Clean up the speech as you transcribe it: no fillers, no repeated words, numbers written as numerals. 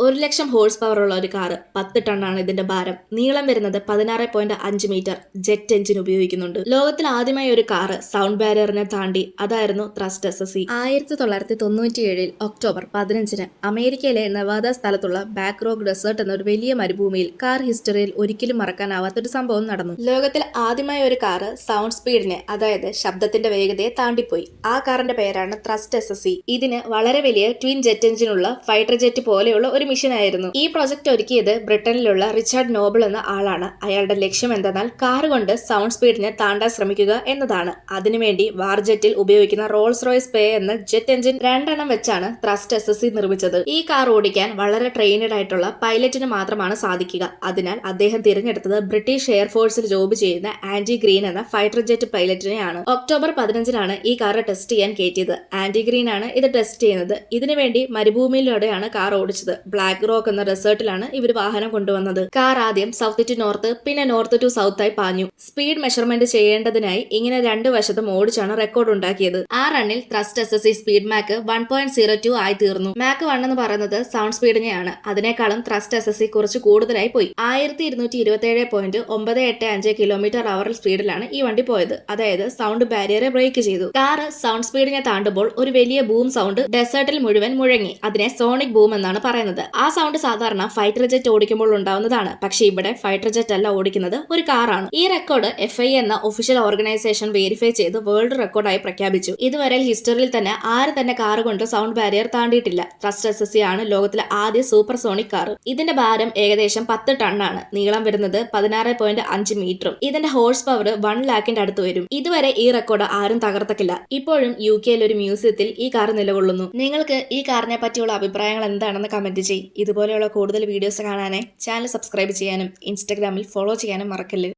1,00,000 horse power ഉള്ള ഒരു car 10 ടണ്ണാണ് ഇതിന്റെ ഭാരം. നീളം വരുന്നത് 16.5 മീറ്റർ. ജെറ്റ് എഞ്ചിൻ ഉപയോഗിക്കുന്നുണ്ട്. ലോകത്തിൽ ആദ്യമായി ഒരു കാറ് സൗണ്ട് ബാരിയറിനെ താണ്ടി. അതായിരുന്നു ത്രസ്റ്റ് SSE. 1997 ഒക്ടോബർ 15 അമേരിക്കയിലെ നവാദ സ്ഥലത്തുള്ള ബാക്ക് റോക്ക് ഡെസേർട്ട് എന്ന ഒരു വലിയ മരുഭൂമിയിൽ കാർ ഹിസ്റ്ററിയിൽ ഒരിക്കലും മറക്കാനാവാത്തൊരു സംഭവം നടന്നു. ലോകത്തിൽ ആദ്യമായി ഒരു കാറ് സൗണ്ട് സ്പീഡിനെ, അതായത് ശബ്ദത്തിന്റെ വേഗതയെ താണ്ടിപ്പോയി. ആ കാറിന്റെ പേരാണ് ത്രസ്റ്റ് SSE. ഇതിന് വളരെ വലിയ ട്വിൻ ജെറ്റ് എഞ്ചിനുള്ള ഫൈറ്റർ ജെറ്റ് പോലെയുള്ള ഒരു മിഷനായിരുന്നു. ഈ പ്രൊജക്ട് ഒരുക്കിയത് ബ്രിട്ടനിലുള്ള റിച്ചാർഡ് നോബിൾ എന്ന ആളാണ്. അയാളുടെ ലക്ഷ്യം എന്തെന്നാൽ കാർ കൊണ്ട് സൗണ്ട് സ്പീഡിനെ താണ്ടാൻ ശ്രമിക്കുക എന്നതാണ്. അതിനുവേണ്ടി വാർജെറ്റിൽ ഉപയോഗിക്കുന്ന റോൾസ് റോയ്സ് പേ എന്ന ജെറ്റ് എഞ്ചിൻ 2 എണ്ണം വെച്ചാണ് ത്രസ്റ്റ് SSE നിർമ്മിച്ചത്. ഈ കാർ ഓടിക്കാൻ വളരെ ട്രെയിനഡ് ആയിട്ടുള്ള പൈലറ്റിന് മാത്രമാണ് സാധിക്കുക. അതിനാൽ അദ്ദേഹം തിരഞ്ഞെടുത്തത് ബ്രിട്ടീഷ് എയർഫോഴ്സിൽ ജോബ് ചെയ്യുന്ന ആൻഡി ഗ്രീൻ എന്ന ഫൈറ്റർ ജെറ്റ് പൈലറ്റിനെയാണ്. ഒക്ടോബർ 15 ഈ കാർ ടെസ്റ്റ് ചെയ്യാൻ കയറ്റിയത്. ആൻഡി ഗ്രീൻ ആണ് ഇത് ടെസ്റ്റ് ചെയ്യുന്നത്. ഇതിനുവേണ്ടി മരുഭൂമിയിലൂടെയാണ് കാർ ഓടിച്ചത്. ബ്ലാക്ക് റോക്ക് എന്ന റിസോർട്ടിലാണ് ഇവർ വാഹനം കൊണ്ടുവന്നത്. കാർ ആദ്യം സൗത്ത് ടു നോർത്ത്, പിന്നെ നോർത്ത് ടു സൗത്ത് ആയി പാഞ്ഞു. സ്പീഡ് മെഷർമെന്റ് ചെയ്യേണ്ടതിനായി ഇങ്ങനെ 2 വശത്തും ഓടിച്ചാണ് റെക്കോർഡ് ഉണ്ടാക്കിയത്. ആ റണ്ണിൽ ത്രസ്റ്റ് SSE സ്പീഡ് മാക്ക് 1.02 ആയി തീർന്നു. മാക്ക് 1 എന്ന് പറയുന്നത് സൗണ്ട് സ്പീഡിനെയാണ്. അതിനേക്കാളും ത്രസ്റ്റ് SSE കുറച്ച് കൂടുതലായി പോയി. 1227.985 km/h സ്പീഡിലാണ് ഈ വണ്ടി പോയത്. അതായത് സൗണ്ട് ബാരിയറെ ബ്രേക്ക് ചെയ്തു. കാർ സൗണ്ട് സ്പീഡിനെ താണ്ടുമ്പോൾ ഒരു വലിയ ബൂം സൗണ്ട് ഡെസേർട്ടിൽ മുഴുവൻ മുഴങ്ങി. അതിനെ സോണിക് ബൂം എന്നാണ് പറയുന്നത്. ആ സൗണ്ട് സാധാരണ ഫൈറ്റർ ജെറ്റ് ഓടിക്കുമ്പോൾ ഉണ്ടാവുന്നതാണ്. പക്ഷേ ഇവിടെ ഫൈറ്റർ ജെറ്റ് അല്ല ഓടിക്കുന്നത്, ഒരു കാറാണ്. ഈ റെക്കോർഡ് FIA എന്ന ഒഫീഷ്യൽ ഓർഗനൈസേഷൻ വെരിഫൈ ചെയ്ത് വേൾഡ് റെക്കോർഡായി പ്രഖ്യാപിച്ചു. ഇതുവരെ ഹിസ്റ്ററിയിൽ തന്നെ ആരും തന്നെ കാർ കൊണ്ട് സൗണ്ട് ബാരിയർ താണ്ടിയിട്ടില്ല. ത്രസ്റ്റ് SSE ആണ് ലോകത്തിലെ ആദ്യ സൂപ്പർ സോണിക് കാർ. ഇതിന്റെ ഭാരം ഏകദേശം 10 ടണ്ണാണ്. നീളം വരുന്നത് 16.5 മീറ്ററും. ഇതിന്റെ ഹോഴ്സ് പവർ 1 ലാഖിന്റെ അടുത്ത് വരും. ഇതുവരെ ഈ റെക്കോർഡ് ആരും തകർത്തിട്ടില്ല. ഇപ്പോഴും UK ഒരു മ്യൂസിയത്തിൽ ഈ കാർ നിലകൊള്ളുന്നു. നിങ്ങൾക്ക് ഈ കാറിനെ പറ്റിയുള്ള അഭിപ്രായങ്ങൾ എന്താണെന്ന് കമന്റ് ചെയ്യും. ഇതുപോലെയുള്ള കൂടുതൽ വീഡിയോസ് കാണാനായി ചാനൽ സബ്സ്ക്രൈബ് ചെയ്യാനും ഇൻസ്റ്റഗ്രാമിൽ ഫോളോ ചെയ്യാനും മറക്കല്ല്.